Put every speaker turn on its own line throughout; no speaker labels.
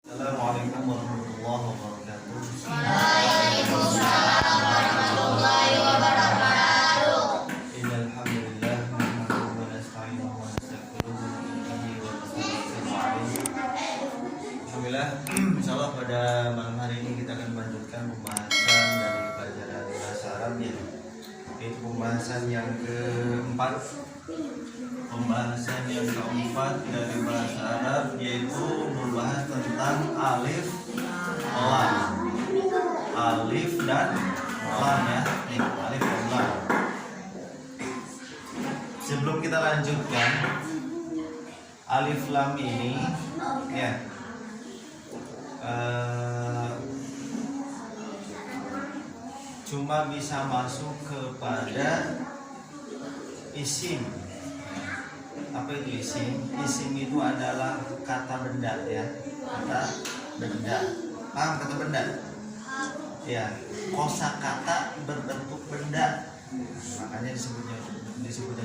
Assalamualaikum warahmatullahi wabarakatuh.
Waalaikumsalam warahmatullahi wabarakatuh.
Innal hamdalillah nahmaduhu wa nasta'inuhu wa nastaghfiruh wa na'udzu billahi wa nasta'inu alaihi. Alhamdulillah, insyaallah pada malam hari ini kita akan melanjutkan pembahasan dari pelajaran bahasa Arab yaitu pembahasan yang keempat. Pembahasan yang keempat dari bahasa Arab yaitu membahas tentang alif, lam. Alif dan lam ya. Nih, alif dan lam. Sebelum kita lanjutkan, alif lam ini ya cuma bisa masuk kepada isim. Apa itu isim? Isim itu adalah kata benda ya, kata benda. Paham kata benda? Ya, kosakata berbentuk benda, makanya disebutnya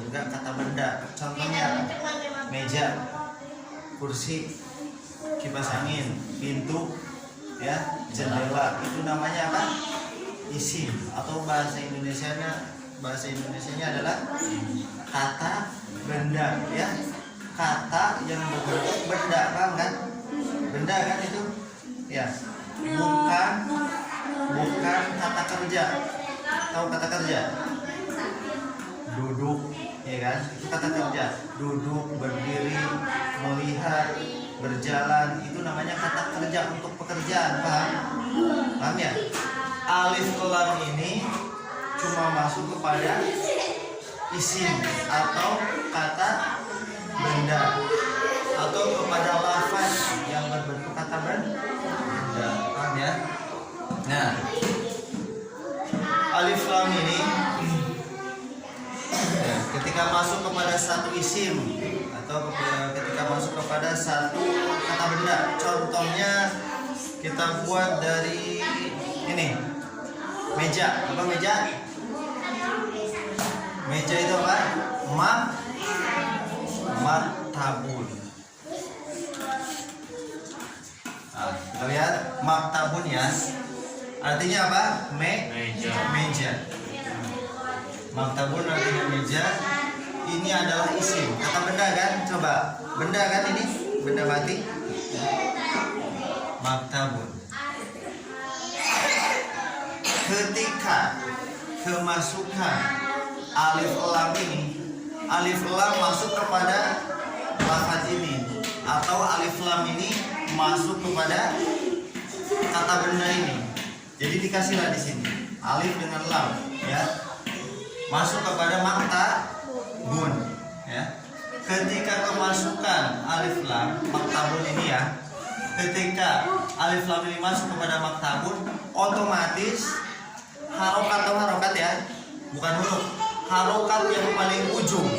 juga kata benda. Contohnya meja, kursi, kipas angin, pintu, ya, jendela, itu namanya apa? Isim. Atau bahasa Indonesianya adalah kata benda ya, kata yang berbentuk benda, paham kan? Benda kan itu ya, bukan kata kerja. Tahu kata kerja? Duduk ya kan, itu kata kerja. Duduk, berdiri, melihat, berjalan, itu namanya kata kerja untuk pekerjaan, paham ya? Alif lam ini cuma masuk kepada isim atau kata benda atau kepada lafaz yang berbentuk kata benda, paham ya? Nah, alif lam ini ya, ketika masuk kepada satu isim atau ketika masuk kepada satu kata benda, contohnya kita buat dari ini meja. Apa meja? Meja itu apa? Maktabun. Nah, kita lihat maktabun ya. Artinya apa? Meja. Maktabun artinya meja. Ini adalah isim. Kata benda kan? Coba. Benda kan ini? Benda mati. Maktabun. Ketika kemasukan alif lam ini, alif lam masuk kepada lafaz ini atau alif lam ini masuk kepada kata benda ini. Jadi dikasihlah di sini alif dengan lam ya, masuk kepada maktabun ya. Ketika kemasukan alif lam maktabun ini ya, ketika alif lam ini masuk kepada maktabun, otomatis harokat ya, bukan huruf. Harokat yang paling ujung,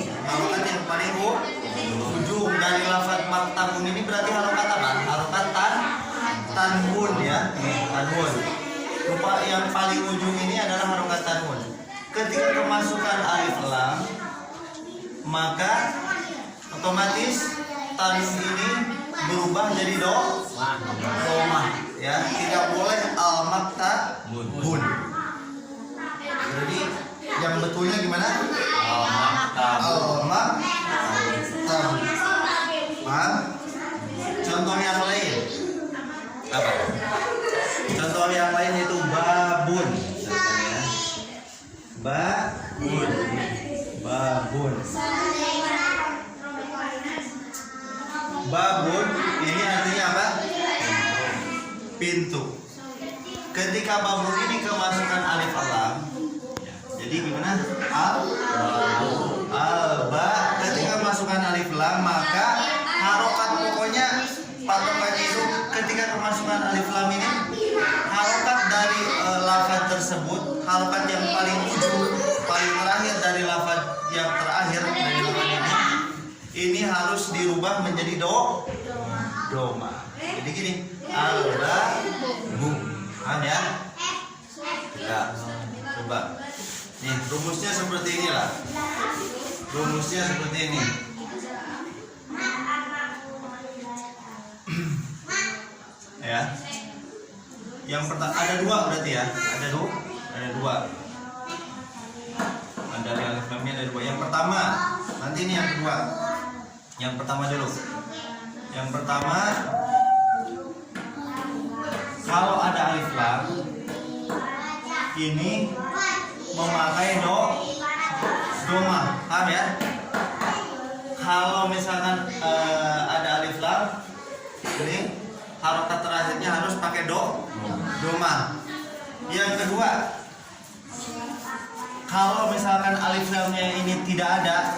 dari lafaz maktabun ini berarti harokat apa? Harokat tanwun ya, tanwun. Rupa yang paling ujung ini adalah harokat tanwun. Ketika kemasukan alif lam, maka otomatis tanwun ini berubah jadi domah ya, tidak boleh al maktabun. Jadi yang betulnya gimana? Al-maktab. Paham? Contoh yang lain apa? Contoh yang lain itu babun. Babun. Babun ini artinya apa? Pintu. Ketika babun ini kemasukan alif lam, jadi gimana? Alba. Ketika masukkan alif lam, maka harokat pokoknya patokannya itu ketika kemasukan alif lam ini, harokat dari lafaz tersebut, harokat yang paling ujung, paling terakhir dari lafaz yang terakhir dari lafaz ini harus dirubah menjadi doma. Jadi gini, alba bu, ya. Ya, coba. Nih, rumusnya seperti inilah. Rumusnya seperti ini. ya. Yang pertama ada dua berarti ya. Ada dua. Dari alif lamnya ada dua. Yang pertama, nanti ini yang kedua. Yang pertama dulu. Yang pertama, kalau ada alif lam, ini memakai doma, paham ya? Kalau misalkan ada alif lam, ini harokat terakhirnya harus pakai doma. Yang kedua, kalau misalkan alif lamnya ini tidak ada,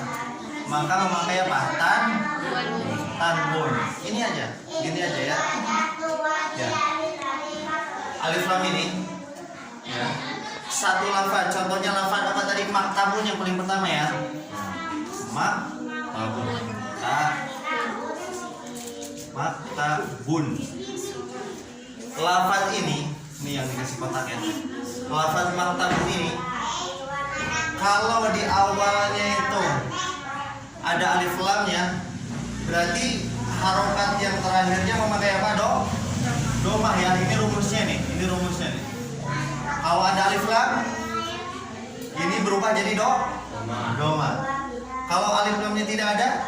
maka memakai apa? Tanbun. Ini aja, gini aja ya. Ya. Alif lam ini, ya. Satu lafaz, contohnya lafaz apa tadi? Maktabun yang paling pertama ya. Maktabun. Lafaz ini yang dikasih kotak ya. Lafaz maktabun ini, kalau di awalnya itu ada alif lamnya, berarti harokat yang terakhirnya memakai apa? Domah ya. Ini rumusnya nih. Kalau ada alif lam, ini berubah jadi domah. Kalau alif lamnya tidak ada,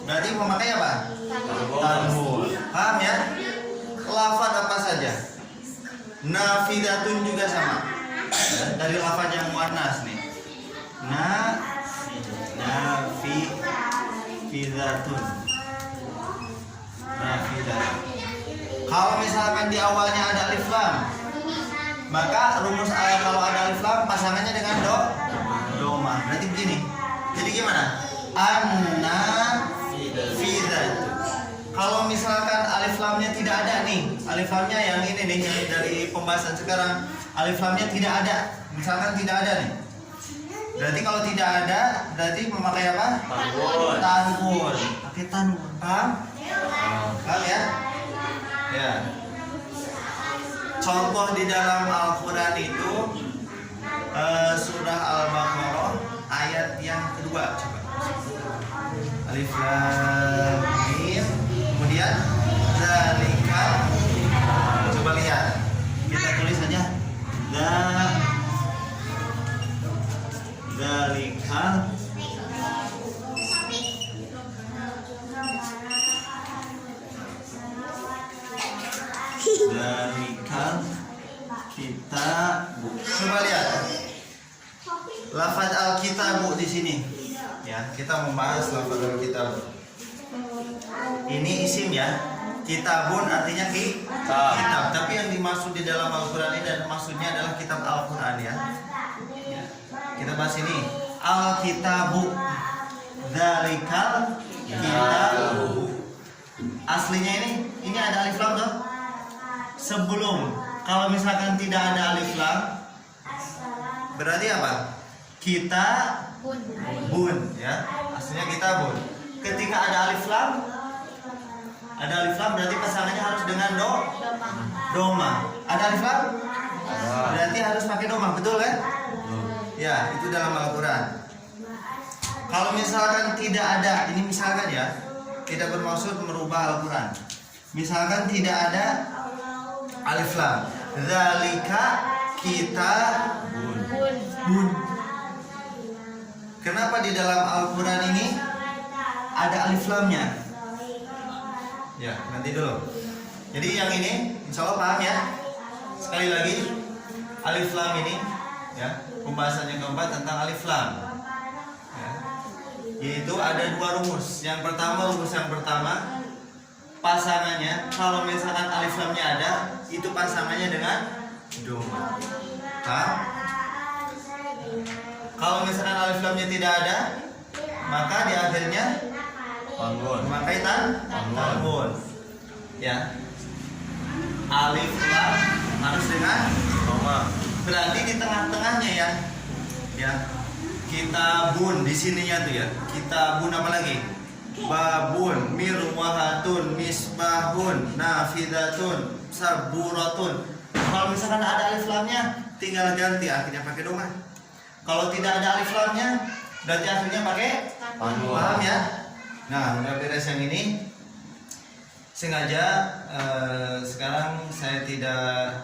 berarti memakai apa? Tanbun. Paham ya? Lafaz apa saja. Nafidatun juga sama. Dari lafaz yang muannas nih. Nafidatun. Kalau misalkan di awalnya ada alif lam, maka rumus kalau ada alif lam pasangannya dengan doma. Berarti begini. Jadi gimana? Nafidatun. Kalau misalkan alif lamnya tidak ada nih, alif lamnya yang ini nih dari pembahasan sekarang, alif lamnya tidak ada. Misalkan tidak ada nih. Berarti kalau tidak ada, berarti memakai apa? Tanbun. Pakai tanbun. Paham? Paham ya? Ya. Contoh di dalam Al-Quran itu surah Al-Baqarah ayat yang kedua. Coba. Alif lam mim. Kemudian zalika. Coba lihat. Kita tulis saja. Zalika kitabu. Coba lihat. Lafaz al-kitabu di sini. Ya, kita membahas lafaz al-kitabu. Ini isim ya. Kitabun artinya kitab. Tapi yang dimaksud di dalam Al-Qur'an ini dan maksudnya adalah kitab Al-Qur'an ya. Kita bahas ini. Al-kitabu. Dzalikal kitabu. Aslinya ini ada alif lam tuh. Sebelum, kalau misalkan tidak ada alif lam, berarti apa? Kitabun ya. Aslinya kitabun. Ketika ada alif lam, berarti pasangannya harus dengan doma. Ada alif lam? Berarti harus pakai doma, betul kan? Ya, itu dalam Al-Quran. Kalau misalkan tidak ada, ini misalkan ya, tidak bermaksud merubah Al-Quran. Misalkan tidak ada alif lam, dzalika kitabun. Kenapa di dalam Al-Quran ini ada alif lamnya? Ya, nanti dulu. Jadi yang ini, insya Allah paham ya. Sekali lagi, alif lam ini, ya, pembahasan yang keempat tentang alif lam. Ya. Yaitu ada dua rumus. Rumus yang pertama, pasangannya kalau misalkan alif lamnya ada, itu pasangannya dengan doma. Kalau misalkan alif lamnya tidak ada, maka di akhirnya memakai tanbun. Ya. Alif lam harus dengan doma. Berarti di tengah-tengahnya ya. Ya. Kitabun di sininya tuh ya. Kitabun apa lagi? Babun, mirwahatun, misbahun, nafidatun, saburatun. Kalau misalkan ada alif lamnya, tinggal ganti akhirnya pakai doma. Kalau tidak ada alif lamnya, berarti akhirnya pakai tanbun. Paham ya? Nah, udah beres yang ini. Sengaja sekarang saya tidak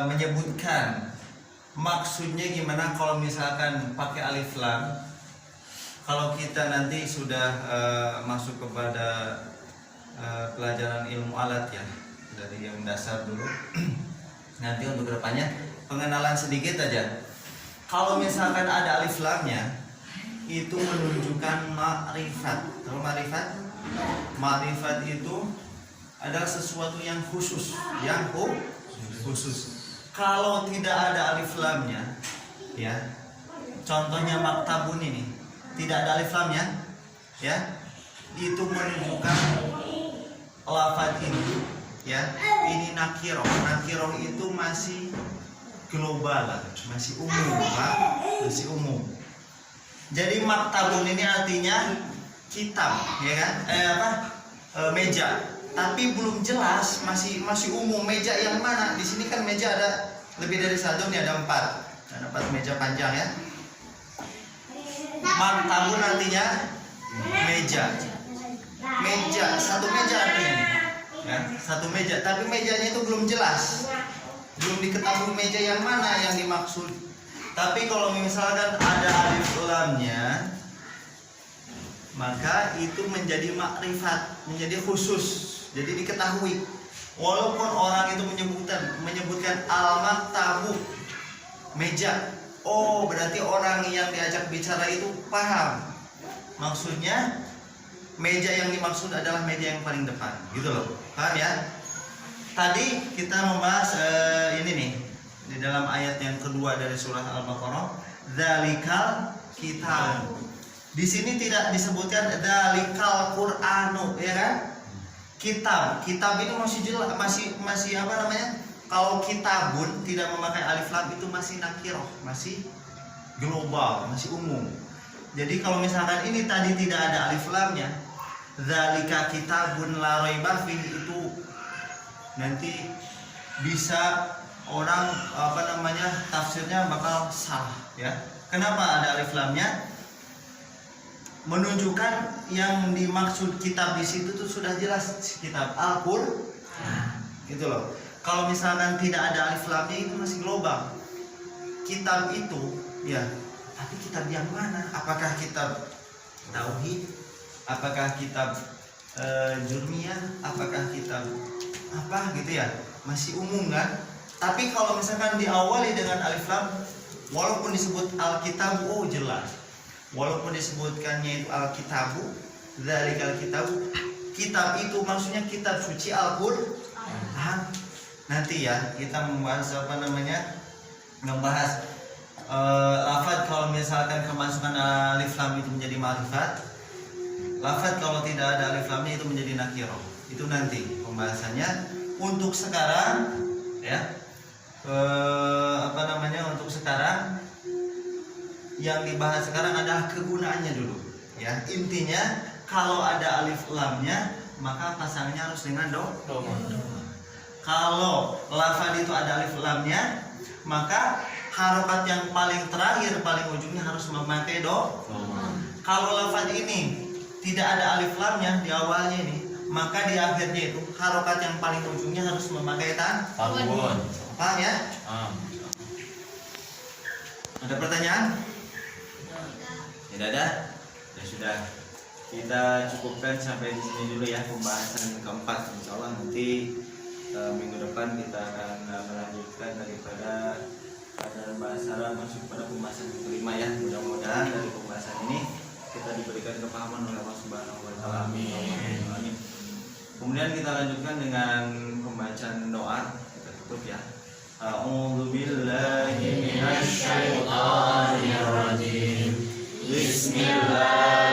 menyebutkan maksudnya gimana kalau misalkan pakai alif lam. Kalau kita nanti sudah masuk kepada pelajaran ilmu alat ya, dari yang dasar dulu. Nanti untuk kedepannya pengenalan sedikit aja. Kalau misalkan ada alif lamnya, itu menunjukkan ma'rifat. Tahu ma'rifat? Ma'rifat itu adalah sesuatu yang khusus, yang khusus. Kalau tidak ada alif lamnya, ya, contohnya maktabun ini, tidak ada alif lamnya, ya, itu menunjukkan lafaz ini, ya, ini nakiroh. Nakiroh itu masih global, masih umum, masih umum. Jadi maktabun ini artinya kitab, ya kan? Meja. Tapi belum jelas, masih umum. Meja yang mana? Di sini kan meja ada lebih dari satu, nih ada 4. Ada 4 meja panjang ya. Maktabun artinya meja. Meja, satu meja artinya, ya, satu meja. Tapi mejanya itu belum jelas, belum diketahui meja yang mana yang dimaksud. Tapi kalau misalkan ada alif lamnya, maka itu menjadi makrifat, menjadi khusus. Jadi diketahui. Walaupun orang itu menyebutkan al-maktabu, meja. Oh, berarti orang yang diajak bicara itu paham. Maksudnya meja yang dimaksud adalah meja yang paling depan, gitu loh. Paham ya? Tadi kita membahas ini nih, di dalam ayat yang kedua dari surah Al-Baqarah, dzalikal kitab. Di sini tidak disebutkan dzalikal Qur'anu, ya kan? Kitab ini masih jelas, masih apa namanya? Kalau kitabun tidak memakai alif lam itu masih nakiroh, masih global, masih umum. Jadi kalau misalkan ini tadi tidak ada alif lamnya, dzalika kitabun la raiba fihi, itu nanti bisa orang apa namanya tafsirnya bakal salah ya. Kenapa ada alif lamnya? Menunjukkan yang dimaksud kitab di situ tuh sudah jelas, kitab Al-Qur'an. Gitu loh. Kalau misalkan tidak ada alif lamnya itu masih global. Kitab itu ya, tapi kitab yang mana? Apakah kitab tauhid? Apakah kitab jurmiyah? Apakah kitab apa gitu ya? Masih umum kan? Tapi kalau misalkan diawali dengan alif lam, walaupun disebut Alkitab, oh jelas. Walaupun disebutkannya itu Alkitabu, dzalikal kitabu, kitab itu maksudnya kitab suci Al-Qur'an. Nanti ya kita membahas apa namanya, membahas lafaz kalau misalkan kemasukan alif lam itu menjadi ma'rifat, lafaz kalau tidak ada alif lamnya itu menjadi nakiroh. Itu nanti pembahasannya. Untuk sekarang ya apa namanya, untuk sekarang yang dibahas sekarang adalah kegunaannya dulu ya. Intinya kalau ada alif lamnya maka pasangnya harus dengan doma. Kalau lafaz itu ada alif lamnya, maka harokat yang paling terakhir, paling ujungnya harus memakai doma. Kalau lafaz ini tidak ada alif lamnya di awalnya ini, maka di akhirnya itu harokat yang paling ujungnya harus memakai tanwin. Paham ya? Ada pertanyaan? Tidak ada? Ya sudah, kita cukupkan sampai di sini dulu ya pembahasan keempat. Insya Allah nanti minggu depan kita akan melanjutkan daripada pelajaran bahasa Arab masuk pada pembahasan yang kelima ya. Mudah-mudahan dari pembahasan ini kita diberikan kepahaman oleh Allah Subhanahu wa taala. Amin. Kemudian kita lanjutkan dengan pembacaan doa. Kita tutup ya. A'udzu billahi minasy syaithanir rajim. Bismillah.